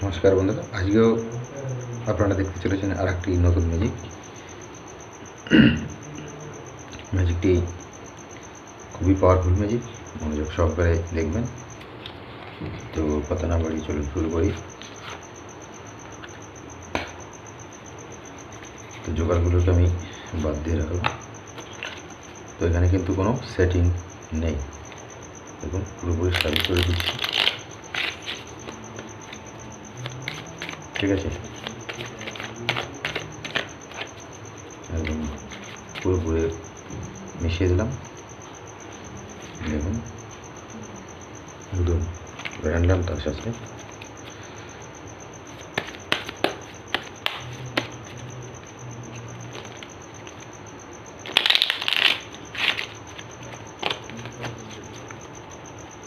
নমস্কার বন্ধুরা, আজকেও আপনারা দেখতে চলেছেন আর একটি নতুন ম্যাজিকটি খুবই পাওয়ারফুল ম্যাজিক। মনোযোগ সহকারে দেখবেন। তো কথা না বাড়িয়ে চলুন শুরু করি। তো জোগাড়গুলোকে আমি বাদ দিয়ে রাখলাম। তো এখানে কিন্তু কোনো সেটিং নেই, দেখুন পুরোপুরি সাবি করে দিচ্ছি, ঠিক আছে। একদম পুরোপুরি মিশিয়ে দিলাম, দেখুন একদম র্যান্ডাম তার সাথে।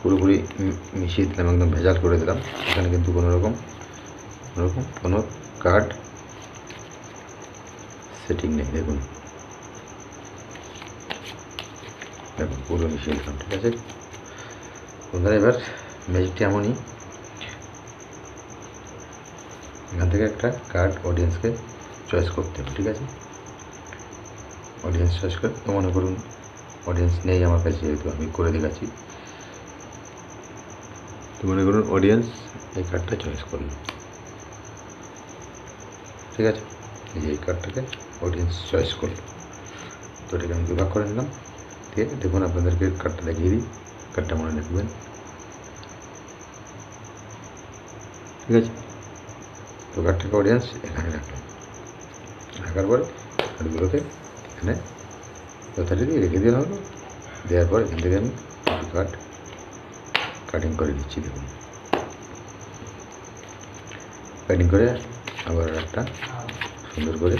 পুরোপুরি মিশিয়ে দিলাম, একদম ভেজাল করে দিলাম। এখানে কিন্তু কোনো রকম কোনো কার্ড সেটিং নেই, দেখুন পুরো মিশিয়ে দিলাম, ঠিক আছে বন্ধুরা। এবার ম্যাজিকটি এমনই, এখান থেকে একটা কার্ড অডিয়েন্সকে চয়েস করতে হবে, ঠিক আছে। অডিয়েন্স চয়েস করে, তো মনে করুন অডিয়েন্স নেই আমার কাছে, যেহেতু আমি করে দেখাচ্ছি। তো মনে করুন অডিয়েন্স এই কার্ডটা চয়েস করলো, ঠিক আছে। এই কার্ডটাকে অডিয়েন্স চয়েস করলো, তো এটাকে আমি বিভাগ করে নিলাম। ঠিক আছে, দেখুন আপনাদেরকে কার্ডটা দেখিয়ে দিই, কার্ডটা মনে রাখবেন, ঠিক আছে। তো কার্ডটাকে অডিয়েন্স এখানে রাখলাম, রাখার পরে কার্ডগুলোকে এখানে যথারীতি রেখে দেওয়া হলো। দেওয়ার পর এখান থেকে আমি কার্ড কাটিং করে দিচ্ছি, দেখুন কাটিং করে আবার একটা সুন্দর করে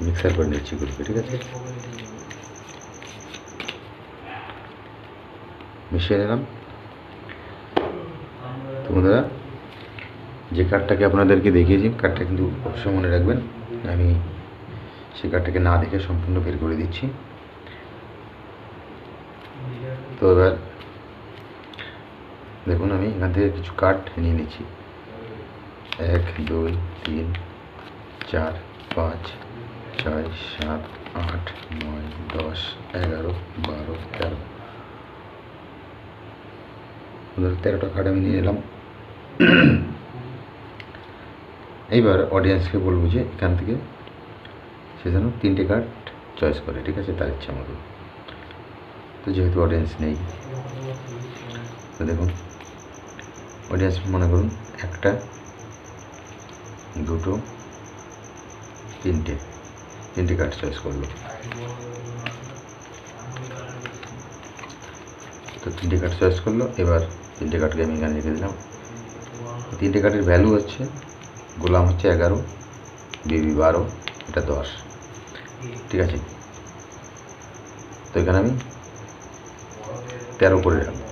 মিক্সার করে নিচ্ছি গ্রুপে, ঠিক আছে। মিশিয়ে নিলাম। তো বন্ধুরা, যে কার্ডটাকে আপনাদেরকে দেখিয়েছি, কার্ডটা কিন্তু অবশ্যই মনে রাখবেন। আমি সেই কার্ডটাকে না দেখে সম্পূর্ণ বের করে দিচ্ছি। তো এবার দেখুন, আমি এখান থেকে কিছু কার্ড নিয়ে নিচ্ছি। 1 2 3 4 5 6 7 8 9 10 11 12 13 13টা কার্ড আমি নিয়ে নিলাম। এইবার অডিয়েন্সকে বলবো যে এখান থেকে সে যেন 3টে কার্ড চয়েস করে, ঠিক আছে, তার ইচ্ছা মতো। তো যেহেতু অডিয়েন্স নেই, তো দেখুন অডিয়েন্স মনে করুন 1টা 2টো 3টে কার্ড চয়েস করলো। তো 3টে কার্ড চয়েস করলো। এবার 3টে কার্ডকে আমি এখানে রেখে দিলাম। 3টে কার্ডের ভ্যালু হচ্ছে, গোলাম হচ্ছে 11, বেবি 12, এটা 10, ঠিক আছে। তো এখানে আমি 13 করে রাখবো,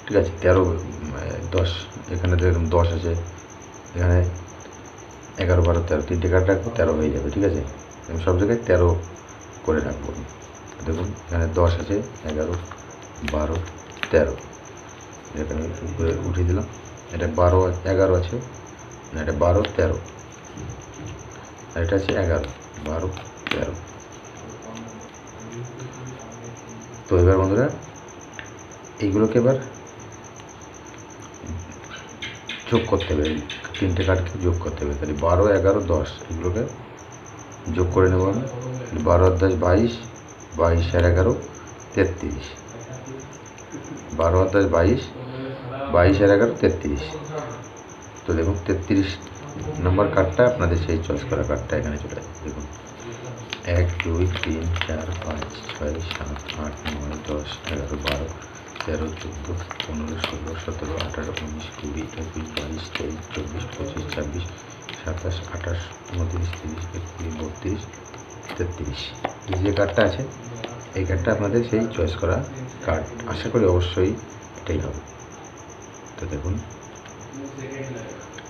ঠিক আছে। 13 10, এখানে দেখুন 10 আছে, এখানে 11 12 13, 3টে কার্ড রাখবো, 13 হয়ে যাবে, ঠিক আছে। আমি সব জায়গায় 13 করে রাখবো। দেখুন এখানে 10 আছে, 11 12 13, এখানে উপরে উঠিয়ে দিলাম। এটা 12 11 আছে, না এটা 12 13, আর এটা আছে 11 12 13। তো এবার বন্ধুরা এইগুলোকে এবার যোগ করতে হবে, 3টে কার্ডকে যোগ করতে হবে। তাহলে 12 11 10 এগুলোকে যোগ করে নেব আমি। 12 আর 10 22, 22 আর 11 33, 12 আর 10 22, 22 আর 11 33। তো দেখুন 33 নম্বর কার্ডটা আপনাদের সেই চয়েস করা কার্ডটা এখানে চলে আসবে। দেখুন 1 2 3 4 5 6 7 8 9 10 11 12 13 14 15 16 17 18 19 20 21 22 23 24 25 26 27 28 29 30 31 32 33। এই যে কার্ডটা আছে, এই কার্ডটা আপনাদের সেই চয়েস করা কার্ড, আশা করি অবশ্যই এটাই হবে। তো দেখুন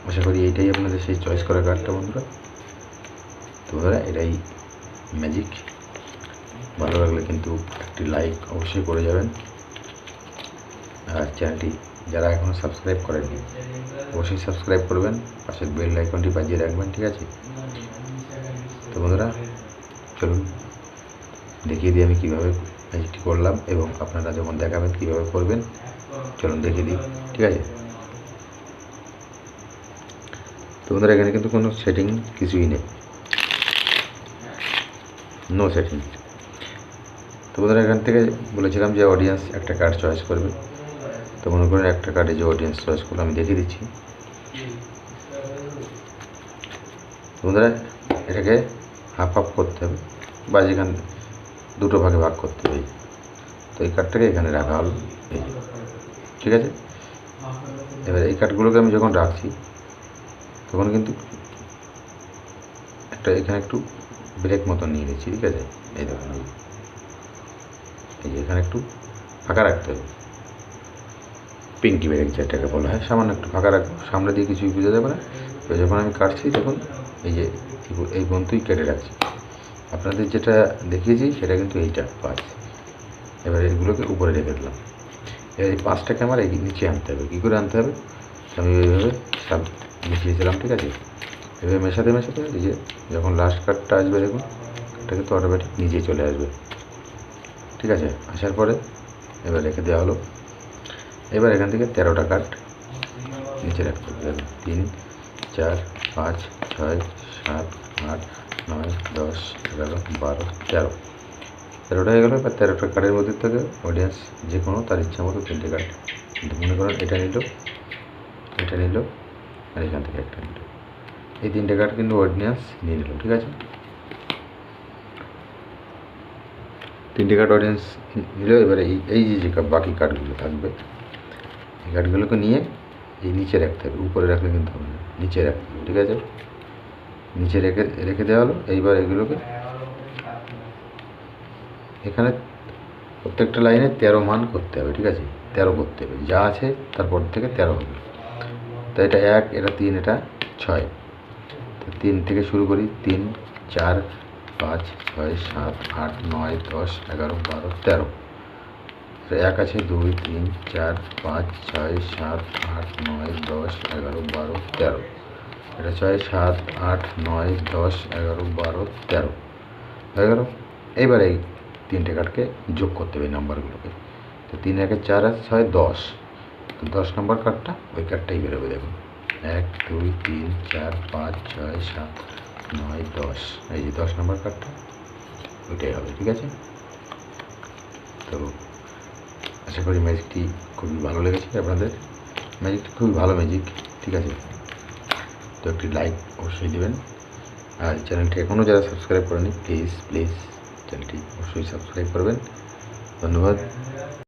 আশা করি এইটাই আপনাদের সেই চয়েস করা কার্ডটা বন্ধুরা। তো বন্ধুরা, এটাই ম্যাজিক। ভালো লাগলে কিন্তু একটি লাইক অবশ্যই করে যাবেন। আর চ্যানেলটি যারা এখনও সাবস্ক্রাইব করেননি অবশ্যই সাবস্ক্রাইব করবেন, পাশের বেল আইকনটি বাজিয়ে রাখবেন, ঠিক আছে? তো বন্ধুরা চলুন দেখিয়ে দিই আমি কীভাবে ম্যাজিকটি করলাম এবং আপনারা যখন দেখাবেন কীভাবে করবেন, চলুন দেখিয়ে দিই, ঠিক আছে? তো বন্ধুরা এখানে কিন্তু কোনো সেটিং কিছুই নেই, নো সেটিং। তো বন্ধুরা এখান থেকে বলেছিলাম যে অডিয়েন্স একটা কার্ড চয়েস করবে। তো মনে করেন একটা কার্ডে যে অডিয়েন্স চয়েস করলো, আমি দেখিয়ে দিচ্ছি। বন্ধুরা এটাকে হাফ হাফ করতে হবে বা যেখানে দুটো ভাগে ভাগ করতে হবে। তো এই কার্ডটাকে এখানে রাখা হলো, এই ঠিক আছে? এবার এই কার্ডগুলোকে আমি যখন রাখছি তখন কিন্তু একটা এখানে একটু ব্রেক মতন নিয়ে নিচ্ছি, ঠিক আছে? এই দেখুন, এই যে এখানে একটু ফাঁকা রাখতে হবে, পিঙ্কি ব্রেক যেটাকে বলা হয়, সামান্য একটু ফাঁকা রাখবো, সামনে দিয়ে কিছুই বোঝা যাবে না। তো যখন আমি কাটছি তখন এই যে এই বন্ধুই কেটে রাখছি। আপনাদের যেটা দেখিয়েছি সেটা কিন্তু এইটা 5। এবার এগুলোকে উপরে রেখে দিলাম। এবার এই 5টাকে আমার এই নিচে আনতে হবে। কী করে আনতে হবে? আমি এইভাবে সব মিশিয়েছিলাম, ঠিক আছে? এভাবে মেশাতে মেশাতে এই যে যখন লাস্ট কার্ডটা আসবে দেখুন, কার্ডটা কিন্তু অটোমেটিক নিচে চলে আসবে, ঠিক আছে? আসার পরে এবার রেখে দেওয়া হলো। এবার এখান থেকে 13টা কার্ড নিচে রাখতে হবে। দেখুন 3, 4, 5, 6, 7, 8, 9, 10, 11, 12, 13। 13টা হয়ে গেলো। এবার 13টা কার্ডের মধ্যে থেকে অডিয়েন্স যে কোনো তার ইচ্ছা মতো 3টে কার্ড, মনে করেন এটা নিল, এটা নিল, আর এখান থেকে একটা নিল। এই 3টে কার্ড কিন্তু অডিয়েন্স নিয়ে নিল, ঠিক আছে? 3টে কার্ড অডিয়েন্স নিল। এবারে এই যে বাকি কার্ডগুলো থাকবে, এই কার্ডগুলোকে নিয়ে এই নিচে রাখতে হবে, উপরে রাখলে কিন্তু হবে না, নিচে রাখতে হবে, ঠিক আছে? নিচে রেখে দেওয়া হলো। এইবার এগুলোকে এখানে প্রত্যেকটা লাইনে 13 মান করতে হবে, ঠিক আছে? 13 করতে হবে, যা আছে তারপর থেকে 13 হবে। তো এটা 1, এটা 3, এটা 6। তো 3 থেকে শুরু করি। 3, 4, 5, 6, 7, 8, 9, 10, 11, 12, 13। 1 আছে, 2, 3, 4, 5, 6, 7, 8, 9, 10, 11, 12, 13। এটা 6, 7, 8, 9, 10, 11, 12, 13 হয়ে গেল। এইবার এই 3টে কার্ডকে যোগ করতে হবে, নাম্বারগুলোকে। তো 3 1 4 আছে 6 10। তো 10 নম্বর কার্ডটা ওই কার্ডটাই বেরোবে, দেখুন 1 2 3 4 5 6 7 9 10। এই যে 10 নম্বর কার্ডটা ওইটাই হবে, ঠিক আছে? তো আশা করি ম্যাজিকটি খুবই ভালো লেগেছে আপনাদের। ম্যাজিকটি খুবই ভালো ম্যাজিক, ঠিক আছে? তো একটি লাইক অবশ্যই দেবেন। আর চ্যানেলটি এখনও যারা সাবস্ক্রাইব করেনি প্লিজ চ্যানেলটি অবশ্যই সাবস্ক্রাইব করবেন। ধন্যবাদ।